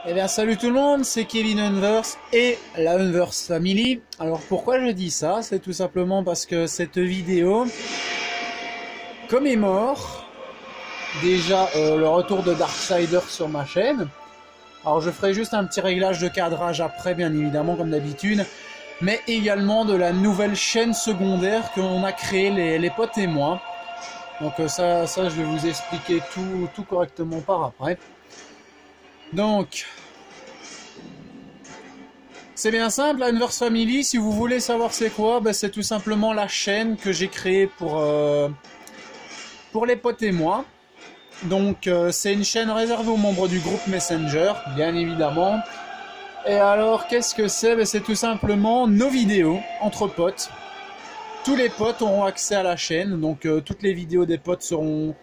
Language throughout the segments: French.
Eh bien salut tout le monde, c'est Kevin Unverse et la Unverse Family. Alors pourquoi je dis ça? C'est tout simplement parce que cette vidéo commémore déjà le retour de Darksiders sur ma chaîne. Alors je ferai juste un petit réglage de cadrage après bien évidemment comme d'habitude, mais également de la nouvelle chaîne secondaire qu'on a créée les potes et moi. Donc ça je vais vous expliquer tout correctement par après. Donc, c'est bien simple, la Unverse Family, si vous voulez savoir c'est quoi, ben c'est tout simplement la chaîne que j'ai créée pour les potes et moi. Donc, c'est une chaîne réservée aux membres du groupe Messenger, bien évidemment. Et alors, qu'est-ce que c'est? Ben, c'est tout simplement nos vidéos entre potes. Tous les potes auront accès à la chaîne, donc toutes les vidéos des potes seront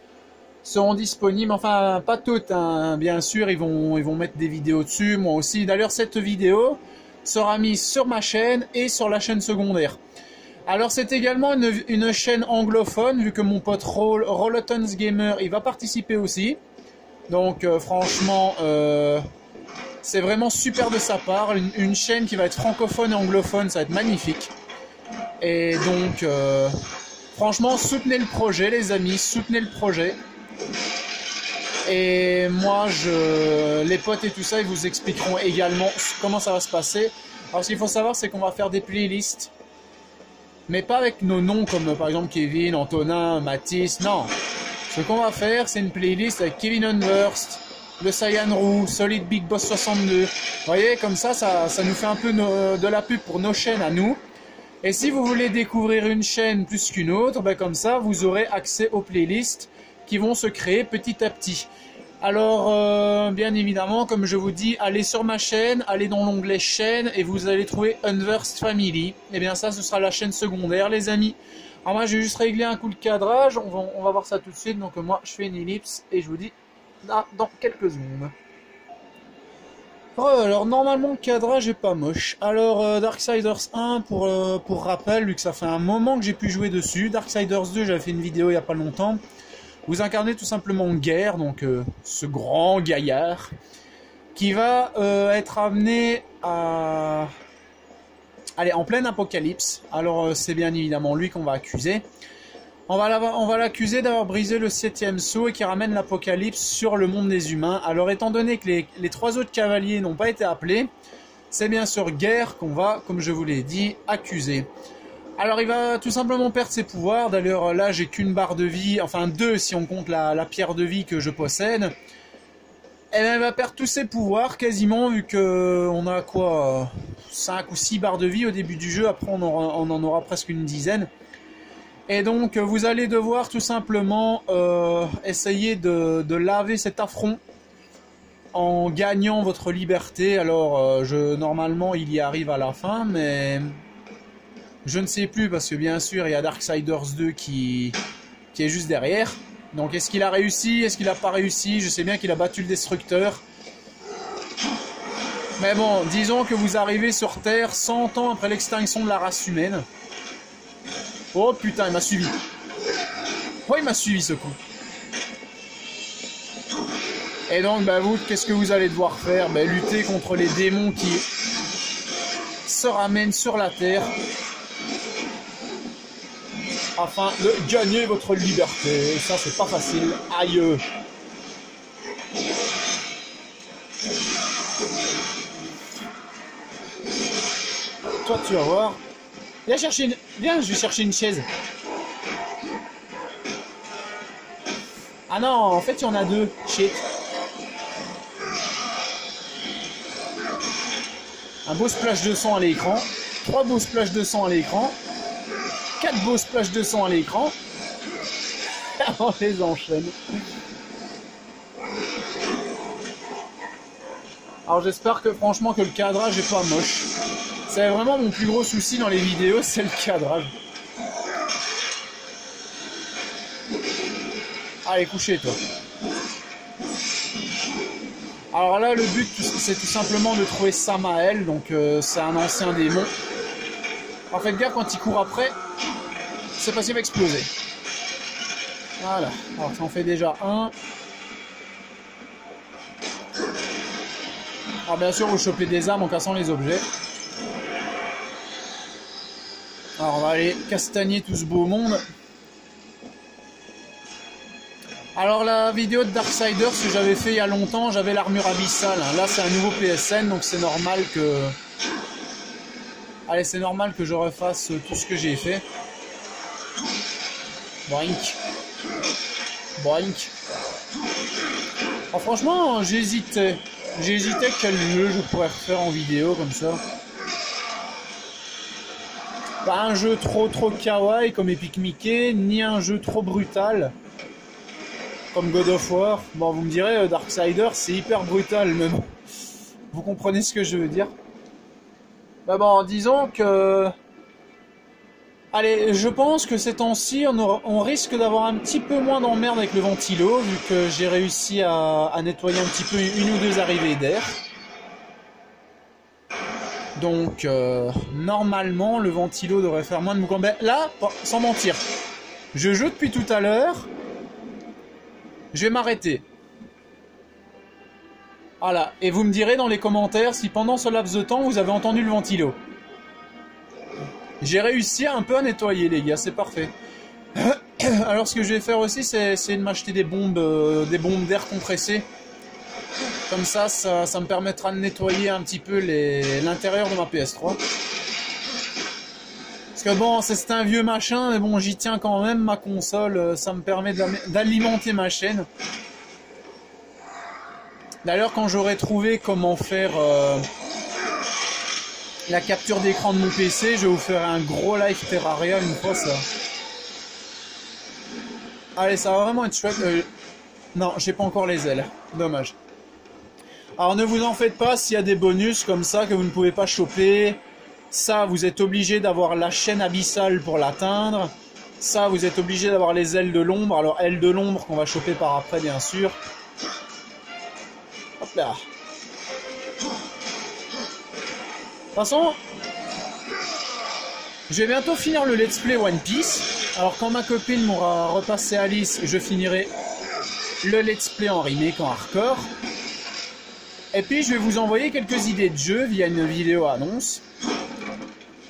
disponibles, enfin pas toutes, hein. Bien sûr ils vont mettre des vidéos dessus, moi aussi. D'ailleurs cette vidéo sera mise sur ma chaîne et sur la chaîne secondaire. Alors c'est également une chaîne anglophone, vu que mon pote Rolotons Gamer il va participer aussi. Donc franchement c'est vraiment super de sa part, une chaîne qui va être francophone et anglophone, ça va être magnifique. Et donc franchement soutenez le projet les amis, soutenez le projet. Et moi, les potes et tout ça, ils vous expliqueront également comment ça va se passer. Alors, ce qu'il faut savoir, c'est qu'on va faire des playlists. Mais pas avec nos noms, comme par exemple Kevin, Antonin, Mathis, non. Ce qu'on va faire, c'est une playlist avec Kevin Unverse, le Saiyan Roux, Solid Big Boss 62. Vous voyez, comme ça nous fait un peu de la pub pour nos chaînes à nous. Et si vous voulez découvrir une chaîne plus qu'une autre, ben comme ça, vous aurez accès aux playlists qui vont se créer petit à petit. Alors, bien évidemment, comme je vous dis, allez sur ma chaîne, allez dans l'onglet chaîne et vous allez trouver Unverse Family. Et bien ça, ce sera la chaîne secondaire, les amis. Alors moi, j'ai juste réglé un coup de cadrage, on va voir ça tout de suite. Donc moi, je fais une ellipse et je vous dis dans quelques secondes. Alors, normalement, le cadrage est pas moche. Alors, Darksiders 1, pour rappel, vu que ça fait un moment que j'ai pu jouer dessus. Darksiders 2, j'avais fait une vidéo il n'y a pas longtemps. Vous incarnez tout simplement Guerre, donc ce grand gaillard, qui va être amené à aller en pleine apocalypse. Alors c'est bien évidemment lui qu'on va accuser. On va l'accuser d'avoir brisé le 7e sceau et qui ramène l'apocalypse sur le monde des humains. Alors étant donné que les trois autres cavaliers n'ont pas été appelés, c'est bien sûr Guerre qu'on va, comme je vous l'ai dit, accuser. Alors il va tout simplement perdre ses pouvoirs. D'ailleurs là j'ai qu'une barre de vie, enfin 2 si on compte la pierre de vie que je possède. Et bien, il va perdre tous ses pouvoirs quasiment, vu que on a quoi 5 ou 6 barres de vie au début du jeu. Après on en aura presque une dizaine. Et donc vous allez devoir tout simplement essayer de laver cet affront en gagnant votre liberté. Alors normalement il y arrive à la fin, mais je ne sais plus parce que bien sûr il y a Darksiders 2 qui est juste derrière. Donc est-ce qu'il a réussi? Est-ce qu'il n'a pas réussi? Je sais bien qu'il a battu le destructeur. Mais bon, disons que vous arrivez sur Terre 100 ans après l'extinction de la race humaine. Oh putain, il m'a suivi. Oh, il m'a suivi ce coup. Et donc bah vous, qu'est-ce que vous allez devoir faire? Bah, lutter contre les démons qui se ramènent sur la Terre, afin de gagner votre liberté. Et ça, c'est pas facile. Aïe. Toi, tu vas voir. Viens, je vais chercher une chaise. Ah non, en fait, il y en a 2. Shit. Un beau splash de sang à l'écran. 3 beaux splash de sang à l'écran. 4 beaux splash de sang à l'écran. On les enchaîne. Alors j'espère que franchement que le cadrage est pas moche. C'est vraiment mon plus gros souci dans les vidéos, c'est le cadrage. Allez, couchez toi. Alors là le but c'est tout simplement de trouver Samael. Donc c'est un ancien démon. En fait gaffe quand il court après, c'est possible d'exploser. Voilà, alors ça en fait déjà un. Alors bien sûr, vous chopez des armes en cassant les objets. Alors on va aller castagner tout ce beau monde. Alors la vidéo de Darksiders que j'avais fait il y a longtemps, j'avais l'armure abyssale. Là c'est un nouveau PSN, donc c'est normal que... Allez, c'est normal que je refasse tout ce que j'ai fait. Boink. Boink. Alors franchement, j'hésitais. J'hésitais quel jeu je pourrais refaire en vidéo comme ça. Pas un jeu trop kawaii comme Epic Mickey, ni un jeu trop brutal comme God of War. Bon, vous me direz, Darksiders, c'est hyper brutal, mais bon, vous comprenez ce que je veux dire. Bah bon, disons que... Allez, je pense que ces temps-ci, on risque d'avoir un petit peu moins d'emmerde avec le ventilo, vu que j'ai réussi à nettoyer un petit peu une ou deux arrivées d'air. Donc, normalement, le ventilo devrait faire moins de mouvement. Ben, là, sans mentir, je joue depuis tout à l'heure. Je vais m'arrêter. Voilà. Et vous me direz dans les commentaires si pendant ce laps de temps, vous avez entendu le ventilo. J'ai réussi un peu à nettoyer, les gars. C'est parfait. Alors, ce que je vais faire aussi, c'est de m'acheter des bombes d'air compressé. Comme ça me permettra de nettoyer un petit peu l'intérieur de ma PS3. Parce que bon, c'est un vieux machin, mais bon, j'y tiens quand même, ma console, ça me permet d'alimenter ma chaîne. D'ailleurs, quand j'aurai trouvé comment faire la capture d'écran de mon PC, je vais vous faire un gros live Terraria une fois ça. Allez, ça va vraiment être chouette. Non, j'ai pas encore les ailes, dommage. Alors ne vous en faites pas s'il y a des bonus comme ça que vous ne pouvez pas choper. Ça, vous êtes obligé d'avoir la chaîne abyssale pour l'atteindre. Ça, vous êtes obligé d'avoir les ailes de l'ombre. Alors, ailes de l'ombre qu'on va choper par après, bien sûr. Hop là. De toute façon, je vais bientôt finir le let's play One Piece. Alors, quand ma copine m'aura repassé Alice, je finirai le let's play en remake, en hardcore. Et puis, je vais vous envoyer quelques idées de jeux via une vidéo annonce.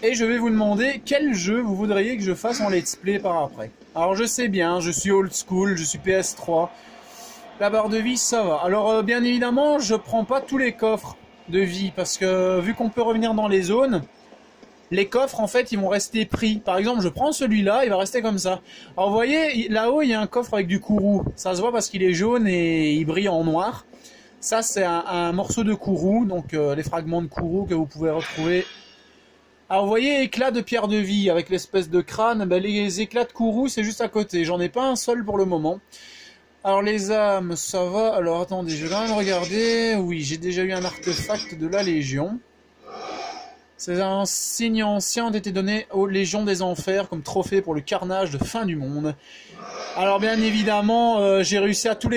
Et je vais vous demander quel jeu vous voudriez que je fasse en let's play par après. Alors je sais bien, je suis old school, je suis PS3. La barre de vie, ça va. Alors bien évidemment, je prends pas tous les coffres de vie. Parce que vu qu'on peut revenir dans les zones, les coffres en fait ils vont rester pris. Par exemple, je prends celui-là, il va rester comme ça. Alors vous voyez, là-haut il y a un coffre avec du kourou. Ça se voit parce qu'il est jaune et il brille en noir. Ça c'est un morceau de kourou, donc les fragments de kourou que vous pouvez retrouver. Alors vous voyez, éclat de pierre de vie avec l'espèce de crâne, ben, les éclats de kourou c'est juste à côté, j'en ai pas un seul pour le moment. Alors les âmes, ça va, alors attendez, je vais quand même regarder, oui j'ai déjà eu un artefact de la Légion. Ces insignes anciens ont été donnés aux Légions des Enfers comme trophée pour le carnage de fin du monde. Alors bien évidemment, j'ai réussi à toutes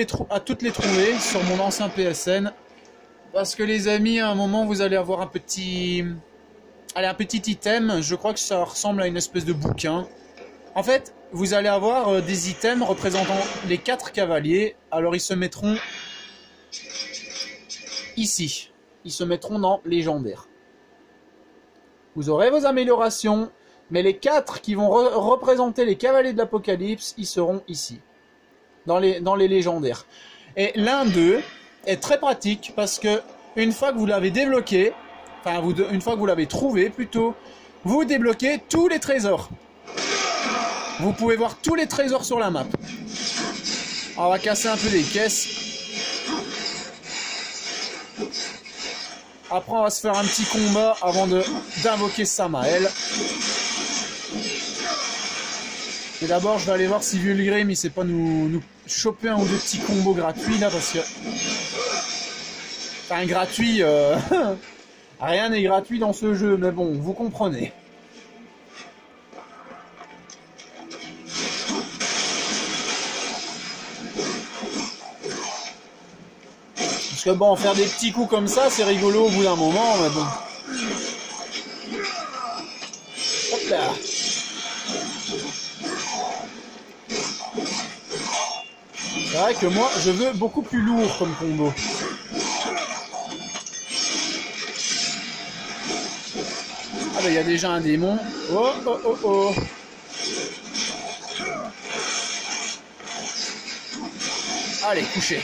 les trouver sur mon ancien PSN. Parce que les amis, à un moment vous allez avoir un petit... Allez, un petit item, je crois que ça ressemble à une espèce de bouquin. En fait, vous allez avoir des items représentant les 4 cavaliers. Alors, ils se mettront ici. Ils se mettront dans légendaire. Vous aurez vos améliorations, mais les 4 qui vont représenter les cavaliers de l'Apocalypse, ils seront ici, dans les légendaires. Et l'un d'eux est très pratique parce que une fois que vous l'avez débloqué, enfin, une fois que vous l'avez trouvé, plutôt, vous débloquez tous les trésors. Vous pouvez voir tous les trésors sur la map. Alors, on va casser un peu des caisses. Après, on va se faire un petit combat avant d'invoquer Samael. Et d'abord, je vais aller voir si Vulgrim, il sait pas nous choper un ou deux petits combos gratuits, là, parce que... Enfin, gratuit... Rien n'est gratuit dans ce jeu, mais bon, vous comprenez. Parce que bon, faire des petits coups comme ça, c'est rigolo au bout d'un moment, mais bon. Hop là. C'est vrai que moi, je veux beaucoup plus lourd comme combo. ben, il y a déjà un démon. Oh, oh, oh, oh. Allez, couchez.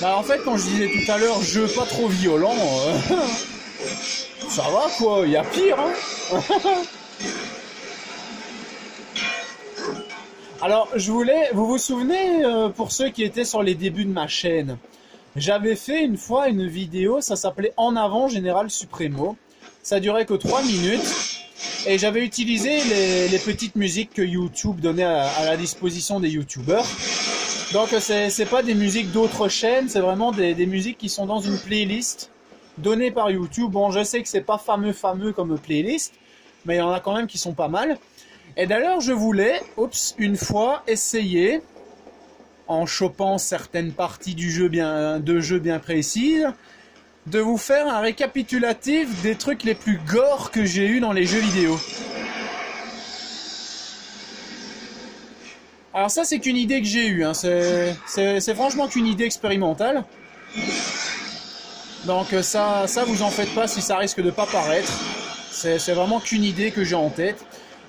Bah, en fait, quand je disais tout à l'heure, jeu pas trop violent, ça va quoi, il y a pire, hein. Alors, vous vous souvenez, pour ceux qui étaient sur les débuts de ma chaîne, j'avais fait une fois une vidéo, ça s'appelait En avant Général Supremo. Ça durait que 3 minutes. Et j'avais utilisé les petites musiques que YouTube donnait à la disposition des YouTubeurs. Donc c'est pas des musiques d'autres chaînes, c'est vraiment des musiques qui sont dans une playlist donnée par YouTube. Bon, je sais que c'est pas fameux comme playlist, mais il y en a quand même qui sont pas mal. Et d'ailleurs, je voulais, une fois essayer, en chopant certaines parties du jeu bien précises, de vous faire un récapitulatif des trucs les plus gore que j'ai eu dans les jeux vidéo. Alors ça, c'est qu'une idée que j'ai eue, hein. C'est franchement qu'une idée expérimentale. Donc ça vous en faites pas si ça risque de pas paraître. C'est vraiment qu'une idée que j'ai en tête.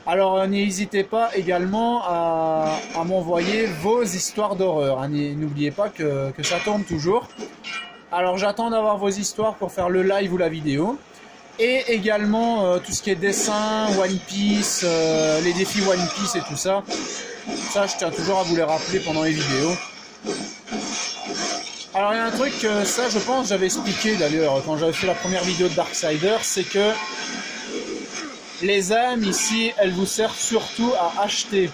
Alors n'hésitez pas également à m'envoyer vos histoires d'horreur, hein. N'oubliez pas que ça tourne toujours. Alors j'attends d'avoir vos histoires pour faire le live ou la vidéo. Et également tout ce qui est dessin, One Piece, les défis One Piece et tout ça. Ça, je tiens toujours à vous les rappeler pendant les vidéos. Alors il y a un truc, ça je pense j'avais expliqué d'ailleurs quand j'avais fait la première vidéo de Darksiders, c'est que les âmes ici, elles vous servent surtout à acheter,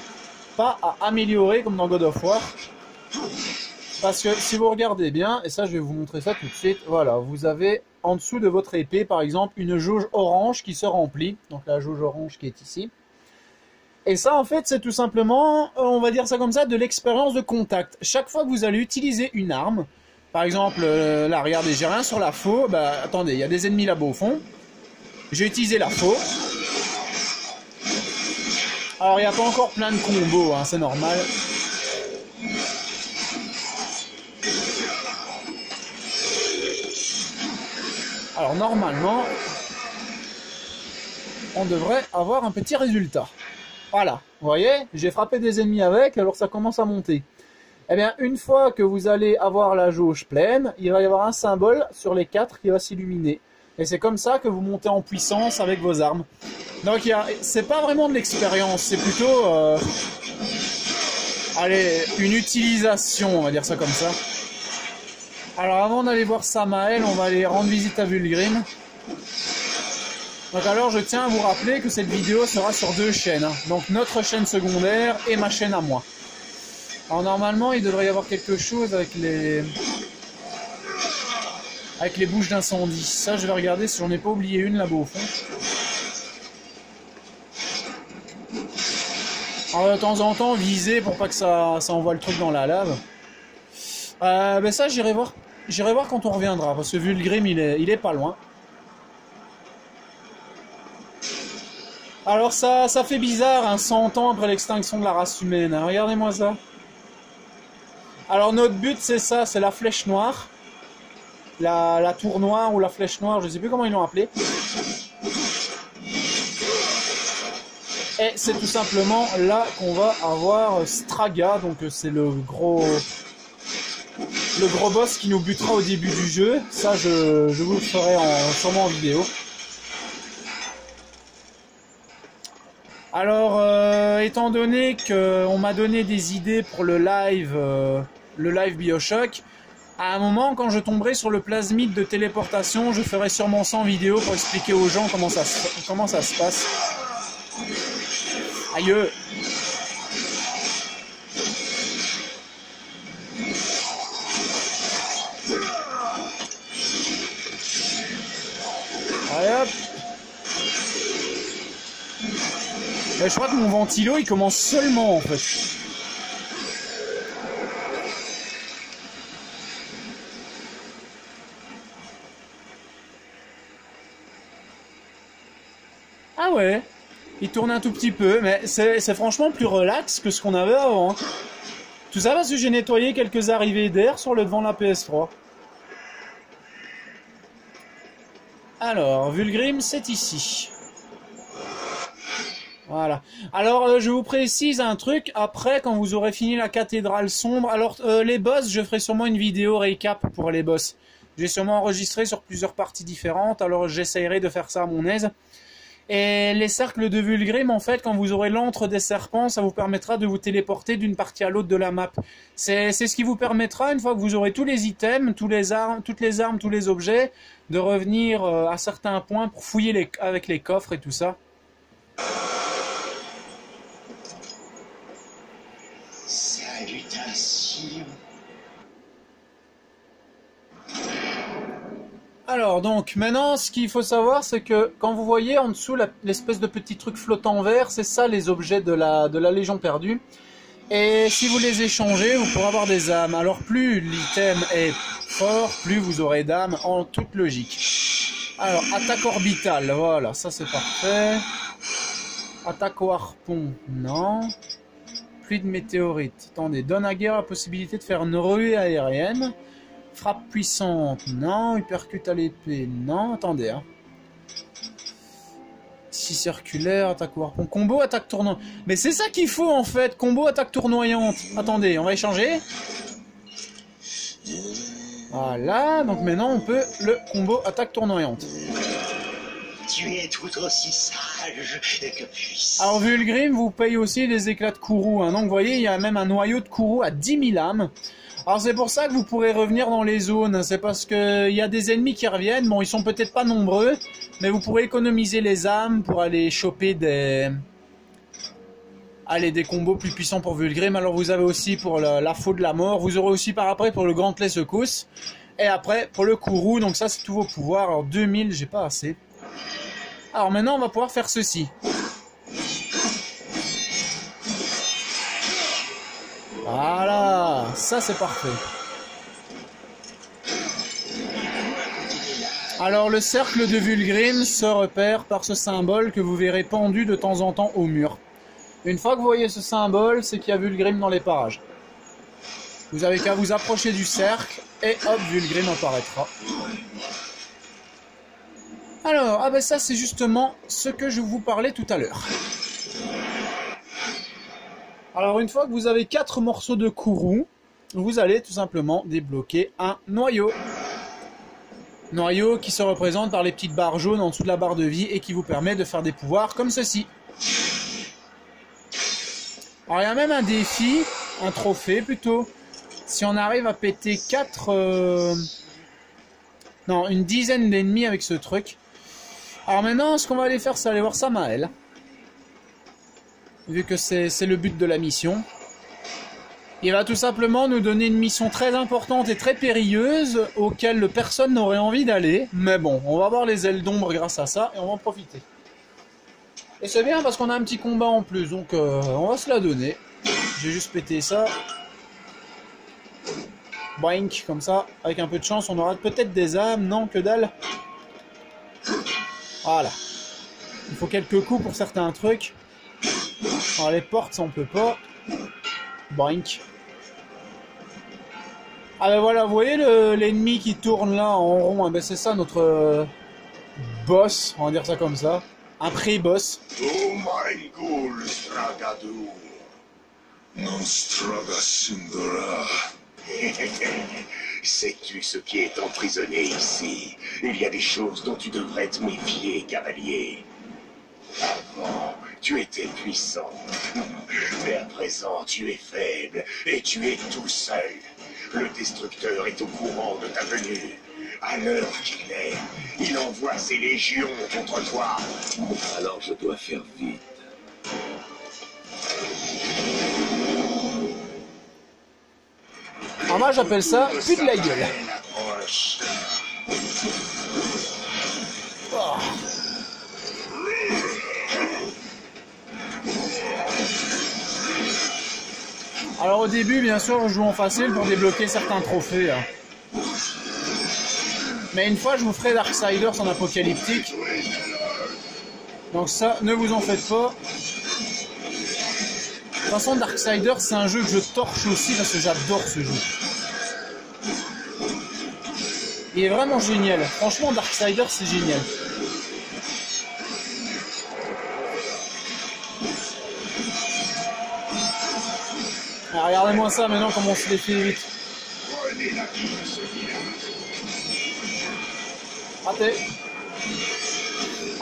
pas à améliorer comme dans God of War. Parce que si vous regardez bien, et ça je vais vous montrer ça tout de suite, voilà, vous avez en dessous de votre épée par exemple une jauge orange qui se remplit, donc la jauge orange qui est ici. Et ça en fait c'est tout simplement, on va dire ça comme ça, de l'expérience de contact. Chaque fois que vous allez utiliser une arme, par exemple là regardez, j'ai rien sur la faux, bah attendez, il y a des ennemis là-bas au fond. J'ai utilisé la faux. Alors il n'y a pas encore plein de combos, hein, c'est normal. Alors normalement, on devrait avoir un petit résultat. Voilà, vous voyez, j'ai frappé des ennemis avec, alors ça commence à monter. Eh bien, une fois que vous allez avoir la jauge pleine, il va y avoir un symbole sur les 4 qui va s'illuminer. Et c'est comme ça que vous montez en puissance avec vos armes. Donc, c'est pas vraiment de l'expérience, c'est plutôt allez, une utilisation, on va dire ça comme ça. Alors, avant d'aller voir Samael, on va aller rendre visite à Vulgrim. Donc alors, je tiens à vous rappeler que cette vidéo sera sur 2 chaînes. Hein. Donc, notre chaîne secondaire et ma chaîne à moi. Alors, normalement, il devrait y avoir quelque chose avec les bouches d'incendie. Ça, je vais regarder si j'en ai pas oublié une là-bas au fond. Alors, de temps en temps, viser pour pas que ça envoie le truc dans la lave. Ben ça, j'irai voir quand on reviendra. Parce que Vulgrim, il est pas loin. Alors, ça fait bizarre, hein, 100 ans après l'extinction de la race humaine. Hein. Regardez-moi ça. Alors, notre but, c'est ça, c'est la flèche noire. La tour noire ou la flèche noire, je sais plus comment ils l'ont appelé. Et c'est tout simplement là qu'on va avoir Straga, donc c'est le gros boss qui nous butera au début du jeu. Ça, je vous le ferai sûrement en vidéo. Alors, étant donné qu'on m'a donné des idées pour le live BioShock, à un moment, quand je tomberai sur le plasmide de téléportation, je ferai sûrement ça en vidéo pour expliquer aux gens comment ça se passe. Aïe! Allez hop! Je crois que mon ventilo il commence seulement en fait. Ah ouais, il tourne un tout petit peu, mais c'est franchement plus relax que ce qu'on avait avant. Tout ça parce que j'ai nettoyé quelques arrivées d'air sur le devant de la PS3. Alors, Vulgrim, c'est ici. Voilà. Alors, je vous précise un truc. Après, quand vous aurez fini la cathédrale sombre, alors les boss, je ferai sûrement une vidéo récap pour les boss. J'ai sûrement enregistré sur plusieurs parties différentes, alors j'essayerai de faire ça à mon aise. Et les cercles de Vulgrim, en fait, quand vous aurez l'antre des serpents, ça vous permettra de vous téléporter d'une partie à l'autre de la map. C'est ce qui vous permettra, une fois que vous aurez tous les items, toutes les armes, tous les objets, de revenir à certains points pour fouiller avec les coffres et tout ça. Salutations. Alors donc maintenant ce qu'il faut savoir c'est que quand vous voyez en dessous l'espèce de petit truc flottant vert, c'est ça les objets de la Légion perdue. Et si vous les échangez, vous pourrez avoir des âmes. Alors plus l'item est fort, plus vous aurez d'âmes en toute logique. Alors attaque orbitale, voilà, ça c'est parfait. Attaque au harpon, non. Pluie de météorites. Attendez, donne à guerre la possibilité de faire une ruée aérienne. Frappe puissante, non. Hypercute à l'épée, non. Attendez, hein. Si circulaire, attaque au harpon. Combo, attaque tournoyante. Mais c'est ça qu'il faut en fait. Combo, attaque tournoyante. Attendez, on va échanger. Voilà, donc maintenant on peut le combo attaque tournoyante. Tu es tout aussi sage que puissant. Alors Vulgrim vous paye aussi les éclats de Kourou. Hein. Donc vous voyez, il y a même un noyau de Kourou à 10 000 âmes. Alors c'est pour ça que vous pourrez revenir dans les zones. C'est parce qu'il y a des ennemis qui reviennent. Bon, ils sont peut-être pas nombreux, mais vous pourrez économiser les âmes pour aller choper des combos plus puissants pour Vulgrim. Alors vous avez aussi pour la faux de la mort. Vous aurez aussi par après pour le gantelet secousse. Et après pour le Kourou. Donc ça c'est tous vos pouvoirs. Alors 2000, j'ai pas assez. Alors maintenant on va pouvoir faire ceci. Voilà, ça c'est parfait. Alors le cercle de Vulgrim se repère par ce symbole que vous verrez pendu de temps en temps au mur. Une fois que vous voyez ce symbole, c'est qu'il y a Vulgrim dans les parages. Vous avez qu'à vous approcher du cercle et hop, Vulgrim apparaîtra. Alors, ah ben ça c'est justement ce que je vous parlais tout à l'heure. Alors une fois que vous avez 4 morceaux de Kourou, vous allez tout simplement débloquer un noyau. Noyau qui se représente par les petites barres jaunes en dessous de la barre de vie et qui vous permet de faire des pouvoirs comme ceci. Alors il y a même un défi, un trophée plutôt. Si on arrive à péter une dizaine d'ennemis avec ce truc. Alors maintenant, ce qu'on va aller faire, c'est aller voir Samael. Vu que c'est le but de la mission. Il va tout simplement nous donner une mission très importante et très périlleuse auquel personne n'aurait envie d'aller. Mais bon, on va avoir les ailes d'ombre grâce à ça et on va en profiter. Et c'est bien parce qu'on a un petit combat en plus, donc on va se la donner. J'ai juste pété ça. Boink, comme ça. Avec un peu de chance, on aura peut-être des âmes. Non, que dalle. Voilà. Il faut quelques coups pour certains trucs. Alors les portes, ça on peut pas. Boink. Ah ben voilà, vous voyez l'ennemi qui tourne là en rond, hein, ben c'est ça notre boss, on va dire ça comme ça. Un pré-boss. Oh my God, Stragadur. Non Straga Sindora. Sais-tu ce qui est emprisonné ici? Il y a des choses dont tu devrais te méfier, cavalier. Avant, tu étais puissant. Mais à présent, tu es faible et tu es tout seul. Le destructeur est au courant de ta venue. À l'heure qu'il est, il envoie ses légions contre toi. Alors je dois faire vite. Alors moi j'appelle ça plus de la gueule. Oh. Alors au début bien sûr je joue en facile pour débloquer certains trophées. Hein. Mais une fois je vous ferai Darksiders en apocalyptique. Donc ça ne vous en faites pas. De toute façon, Darksiders, c'est un jeu que je torche aussi parce que j'adore ce jeu. Il est vraiment génial. Franchement, Darksiders, c'est génial. Ah, regardez-moi ça maintenant, comment on se les fait vite. Raté.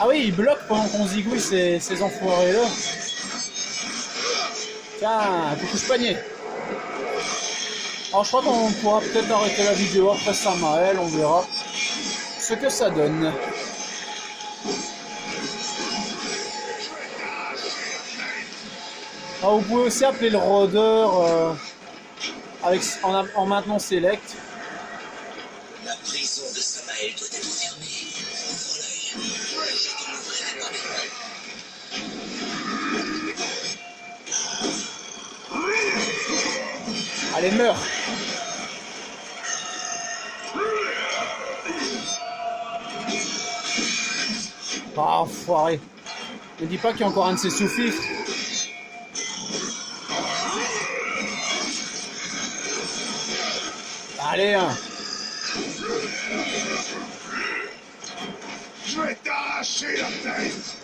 Ah oui, il bloque pendant qu'on zigouille ces enfoirés-là. Tiens, coucou ce panier. Alors je crois qu'on pourra peut-être arrêter la vidéo après Samael, on verra ce que ça donne. Alors vous pouvez aussi appeler le rôdeur en maintenant Select. La prison de Samael doit être fermée. Ouvre l'œil. Je te l'ouvrirai pas maintenant. Allez, meurs. Ah, enfoiré. Ne dis pas qu'il y a encore un de ces sous-fifres. Allez, hein. Je vais t'arracher la tête.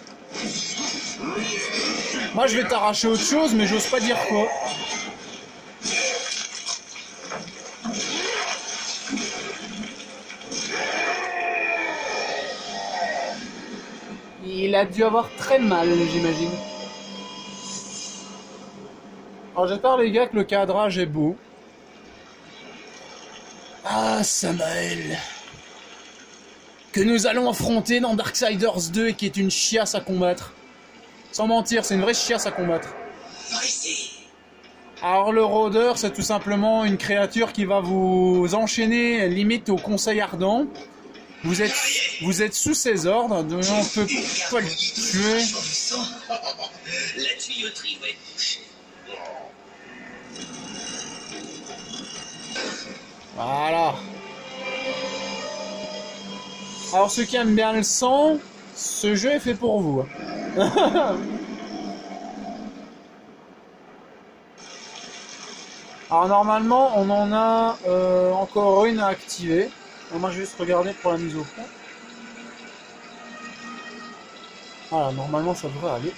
Moi, je vais t'arracher autre chose, mais j'ose pas dire quoi. Il a dû avoir très mal, j'imagine. Alors j'espère les gars que le cadrage est beau. Ah, Samael. Que nous allons affronter dans Darksiders 2 et qui est une chiasse à combattre. Sans mentir, c'est une vraie chiasse à combattre. Par ici. Alors le rôdeur, c'est tout simplement une créature qui va vous enchaîner limite au conseil ardent. Vous êtes sous ses ordres, donc on ne peut pas le tuer. La tuyauterie va être bouchée. Voilà. Alors ceux qui aiment bien le sang, ce jeu est fait pour vous. Alors normalement, on en a encore une à activer. Alors, moi je vais juste regarder pour la mise au point. Voilà, normalement ça devrait aller.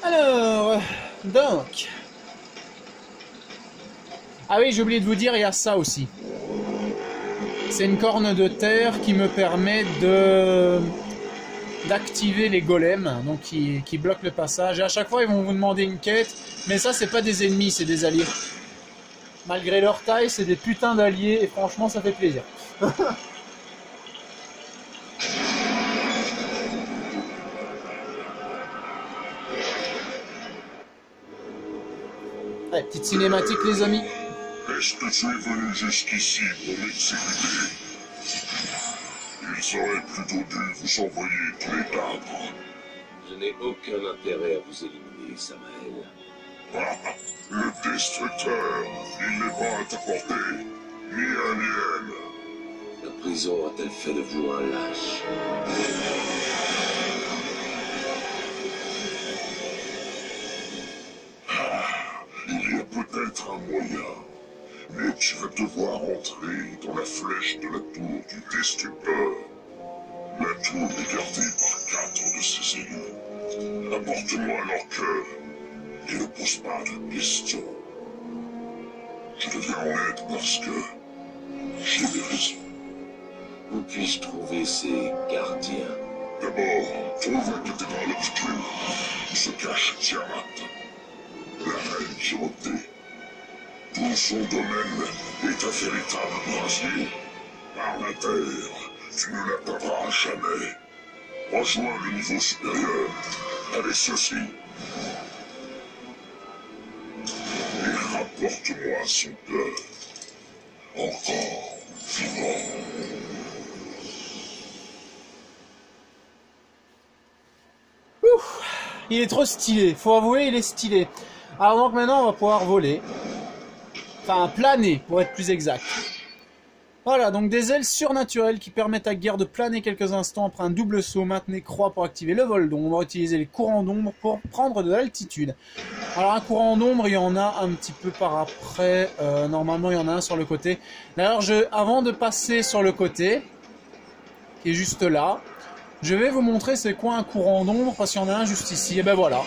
Alors, donc... Ah oui, j'ai oublié de vous dire, il y a ça aussi. C'est une corne de terre qui me permet d'activer les golems, donc qui bloquent le passage. Et à chaque fois, ils vont vous demander une quête, mais ça, c'est pas des ennemis, c'est des alliés. Malgré leur taille, c'est des putains d'alliés, et franchement, ça fait plaisir. Allez, petite cinématique, les amis. Est-ce que tu es venu jusqu'ici pour m'exécuter? Ils auraient plutôt dû vous envoyer tous les cadres. Je n'ai aucun intérêt à vous éliminer, Samael. Ah, le destructeur, il n'est pas à ta portée, ni à mienne. La prison a-t-elle fait de vous un lâche? Il y a peut-être un moyen, mais tu vas devoir entrer dans la flèche de la tour du destructeur. La tour est gardée par 4 de ses élus. Apporte-moi leur cœur et ne pose pas de questions. Je te viens en aide parce que j'ai des raisons. Où puis-je trouver ces gardiens? D'abord, trouve la cathédrale obscure où se cache Tiamat, la reine Chirotée. Tout son domaine est un véritable brasier. Par la terre, tu ne l'atteindras jamais. Rejoins le niveau supérieur avec ceci. Et rapporte-moi son cœur. Encore vivant. Ouf, il est trop stylé, faut avouer, il est stylé. Alors donc maintenant on va pouvoir voler. Enfin planer pour être plus exact. Voilà, donc des ailes surnaturelles qui permettent à Gear de planer quelques instants après un double saut. Maintenez croix pour activer le vol d'ombre. On va utiliser les courants d'ombre pour prendre de l'altitude. Alors un courant d'ombre, il y en a un petit peu par après. Normalement, il y en a un sur le côté. D'ailleurs, avant de passer sur le côté, qui est juste là, je vais vous montrer c'est quoi un courant d'ombre, parce qu'il y en a un juste ici. Et ben voilà.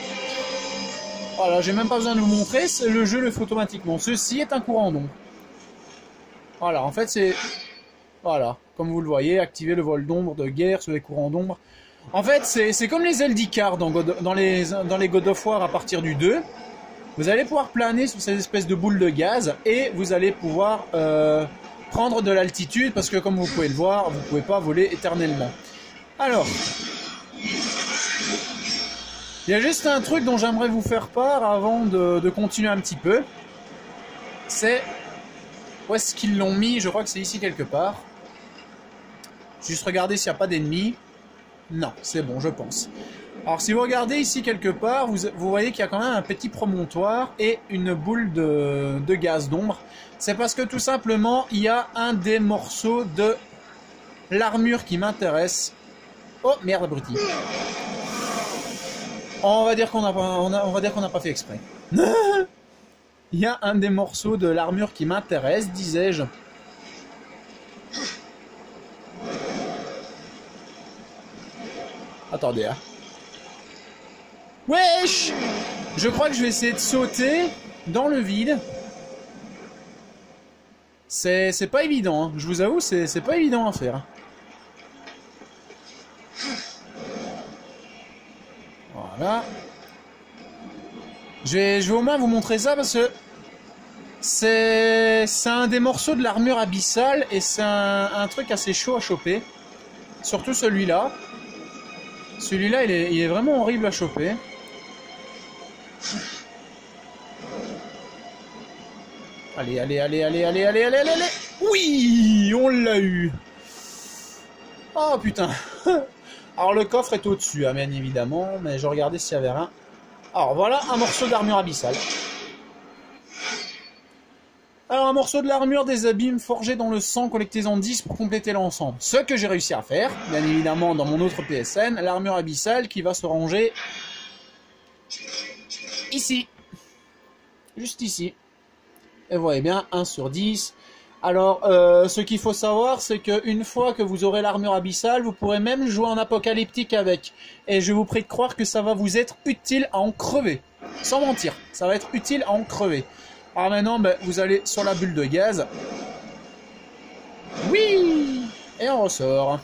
Voilà, j'ai même pas besoin de vous montrer, le jeu le fait automatiquement. Ceci est un courant d'ombre. Voilà, en fait c'est... Voilà, comme vous le voyez, activer le vol d'ombre de Gear sur les courants d'ombre. En fait, c'est comme les ailes d'Icare dans les God of War à partir du 2. Vous allez pouvoir planer sur ces espèces de boules de gaz et vous allez pouvoir prendre de l'altitude parce que comme vous pouvez le voir, vous ne pouvez pas voler éternellement. Alors, il y a juste un truc dont j'aimerais vous faire part avant de continuer un petit peu. C'est... Où est-ce qu'ils l'ont mis? Je crois que c'est ici quelque part. Juste regarder s'il n'y a pas d'ennemis. Non, c'est bon, je pense. Alors si vous regardez ici quelque part, vous voyez qu'il y a quand même un petit promontoire et une boule de gaz d'ombre. C'est parce que tout simplement, il y a un des morceaux de l'armure qui m'intéresse. Oh, merde, abruti. On va dire qu'on n'a pas fait exprès. Il y a un des morceaux de l'armure qui m'intéresse, disais-je. Attendez, hein. Wesh! Je crois que je vais essayer de sauter dans le vide. C'est pas évident, hein. Je vous avoue, c'est pas évident à faire. Voilà. Je vais au moins vous montrer ça parce que c'est un des morceaux de l'armure abyssale et c'est un truc assez chaud à choper. Surtout celui-là. Celui-là, il est vraiment horrible à choper. Allez, allez, allez, allez, allez, allez, allez, allez, allez. Oui, on l'a eu. Oh putain. Alors le coffre est au-dessus, hein, bien évidemment, mais je regardais s'il y avait rien. Alors voilà un morceau d'armure abyssale. Alors un morceau de l'armure des abîmes forgé dans le sang, collectez-en 10 pour compléter l'ensemble. Ce que j'ai réussi à faire, bien évidemment dans mon autre PSN, l'armure abyssale qui va se ranger ici. Juste ici. Et vous voyez bien, 1 sur 10. Alors, ce qu'il faut savoir, c'est qu'une fois que vous aurez l'armure abyssale, vous pourrez même jouer en apocalyptique avec. Et je vous prie de croire que ça va vous être utile à en crever. Sans mentir, ça va être utile à en crever. Alors maintenant, ben, vous allez sur la bulle de gaz. Oui! Et on ressort.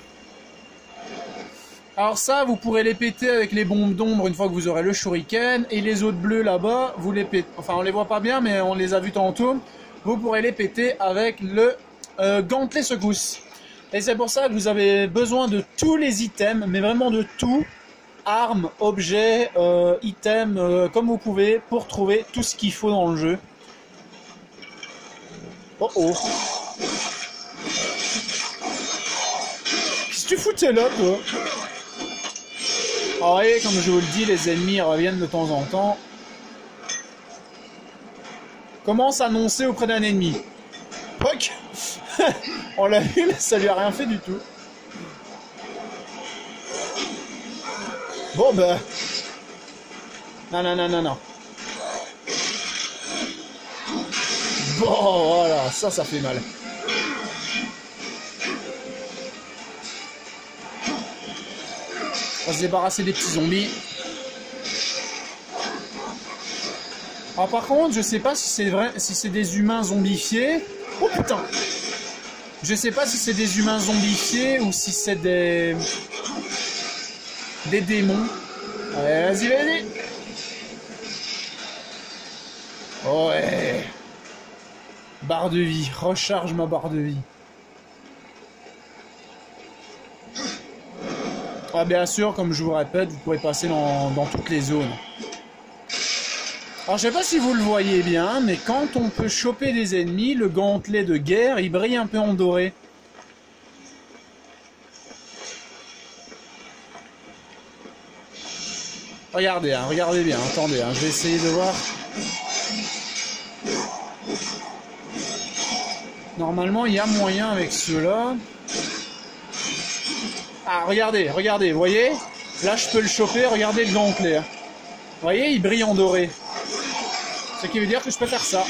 Alors ça, vous pourrez les péter avec les bombes d'ombre une fois que vous aurez le shuriken. Et les autres bleus là-bas, vous les pétez. Enfin, on les voit pas bien, mais on les a vus tantôt. Vous pourrez les péter avec le gantelet secousse. Et c'est pour ça que vous avez besoin de tous les items, mais vraiment de tout. Armes, objets, items, comme vous pouvez, pour trouver tout ce qu'il faut dans le jeu. Oh oh. Qu'est-ce que tu foutais là, toi? Alors, voyez, comme je vous le dis, les ennemis reviennent de temps en temps. Comment s'annoncer auprès d'un ennemi? Poc. On l'a vu, mais ça lui a rien fait du tout. Bon, bah... Non, non, non, non, non. Bon, voilà, ça fait mal. On va se débarrasser des petits zombies. Alors par contre, je sais pas si c'est vrai, si c'est des humains zombifiés. Oh putain! Je sais pas si c'est des humains zombifiés ou si c'est des démons. Allez, vas-y, vas-y! Ouais! Barre de vie, recharge ma barre de vie. Ah bien sûr, comme je vous répète, vous pourrez passer dans toutes les zones. Alors je sais pas si vous le voyez bien, mais quand on peut choper des ennemis, le gantelet de guerre, il brille un peu en doré. Regardez, hein, regardez bien, attendez, hein, je vais essayer de voir. Normalement, il y a moyen avec ceux-là. Ah, regardez, regardez, vous voyez? Là, je peux le choper, regardez le gant clair. Vous voyez, il brille en doré. Ce qui veut dire que je peux faire ça.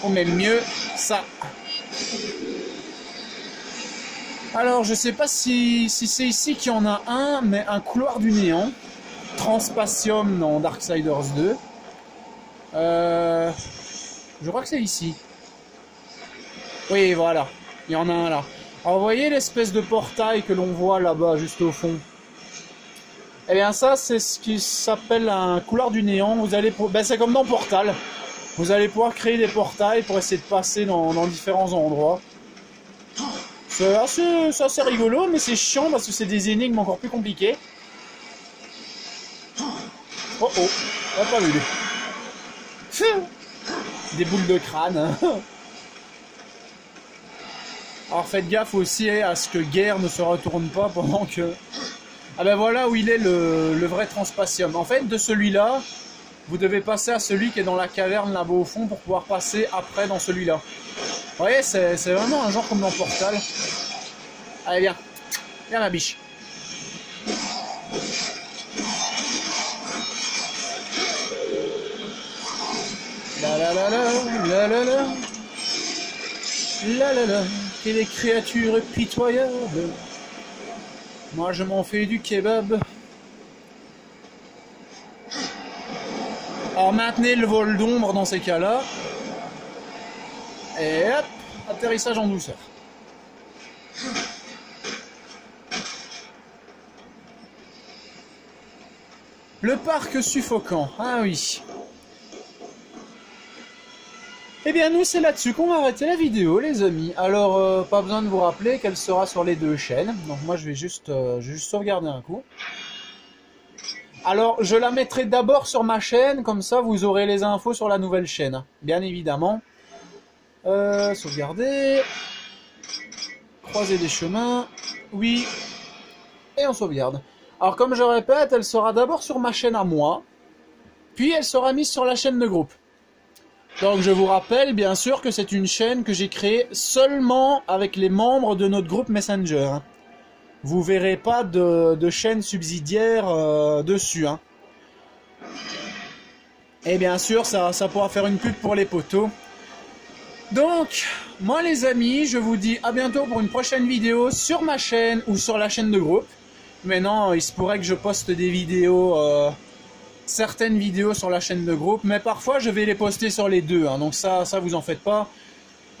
Oh, mais le mieux, ça. Alors, je sais pas si c'est ici qu'il y en a un, mais un couloir du néant. Transpatium dans Darksiders 2. Je crois que c'est ici. Oui, voilà. Il y en a un là. Alors, vous voyez l'espèce de portail que l'on voit là-bas, juste au fond? Eh bien, ça, c'est ce qui s'appelle un couloir du néant. Vous allez ben, c'est comme dans Portal. Vous allez pouvoir créer des portails pour essayer de passer dans différents endroits. C'est assez rigolo, mais c'est chiant parce que c'est des énigmes encore plus compliquées. Oh oh, on n'a pas vu. Des boules de crâne. Alors faites gaffe aussi à ce que Guerre ne se retourne pas pendant que... Ah ben voilà où il est le vrai Transpatium. En fait, de celui-là, vous devez passer à celui qui est dans la caverne là-bas au fond pour pouvoir passer après dans celui-là. Vous voyez, c'est vraiment un genre comme dans Portal. Allez, viens. Viens, ma biche. La la la la, la la la. La la la. Et les créatures pitoyables. Moi, je m'en fais du kebab. Alors, maintenez le vol d'ombre dans ces cas-là. Et hop, atterrissage en douceur. Le parc suffocant. Ah oui. Eh bien, nous, c'est là-dessus qu'on va arrêter la vidéo, les amis. Alors, pas besoin de vous rappeler qu'elle sera sur les deux chaînes. Donc, moi, je vais juste sauvegarder un coup. Alors, je la mettrai d'abord sur ma chaîne, comme ça, vous aurez les infos sur la nouvelle chaîne. Bien évidemment. Sauvegarder. Croiser des chemins. Oui. Et on sauvegarde. Alors, comme je répète, elle sera d'abord sur ma chaîne à moi. Puis, elle sera mise sur la chaîne de groupe. Donc je vous rappelle bien sûr que c'est une chaîne que j'ai créée seulement avec les membres de notre groupe Messenger. Vous verrez pas de chaîne subsidiaire dessus. Hein. Et bien sûr ça pourra faire une pub pour les poteaux. Donc moi les amis, je vous dis à bientôt pour une prochaine vidéo sur ma chaîne ou sur la chaîne de groupe. Maintenant il se pourrait que je poste des vidéos... certaines vidéos sur la chaîne de groupe, mais parfois je vais les poster sur les deux, hein, donc ça vous en faites pas.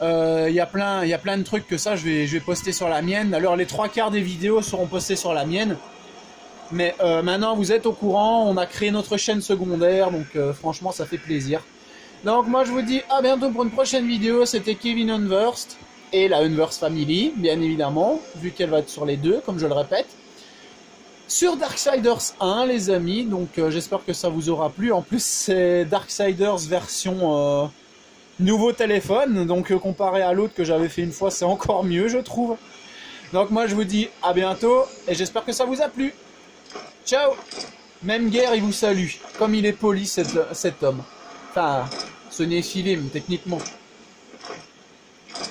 Il y a plein de trucs que ça je vais poster sur la mienne. Alors les 3/4 des vidéos seront postées sur la mienne, mais maintenant vous êtes au courant, on a créé notre chaîne secondaire, donc franchement ça fait plaisir. Donc moi je vous dis à bientôt pour une prochaine vidéo. C'était Kevin Unversed et la Unversed Family, bien évidemment, vu qu'elle va être sur les deux, comme je le répète. Sur Darksiders 1 les amis, donc j'espère que ça vous aura plu. En plus c'est Darksiders version nouveau téléphone, donc comparé à l'autre que j'avais fait une fois c'est encore mieux je trouve. Donc moi je vous dis à bientôt et j'espère que ça vous a plu. Ciao. Même Guerre il vous salue, comme il est poli cet homme. Enfin ce Néphilim techniquement.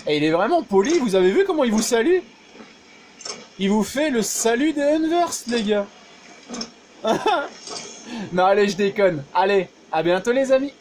Et il est vraiment poli, vous avez vu comment il vous salue? Il vous fait le salut des Unversed, les gars. Non, allez, je déconne. Allez, à bientôt, les amis.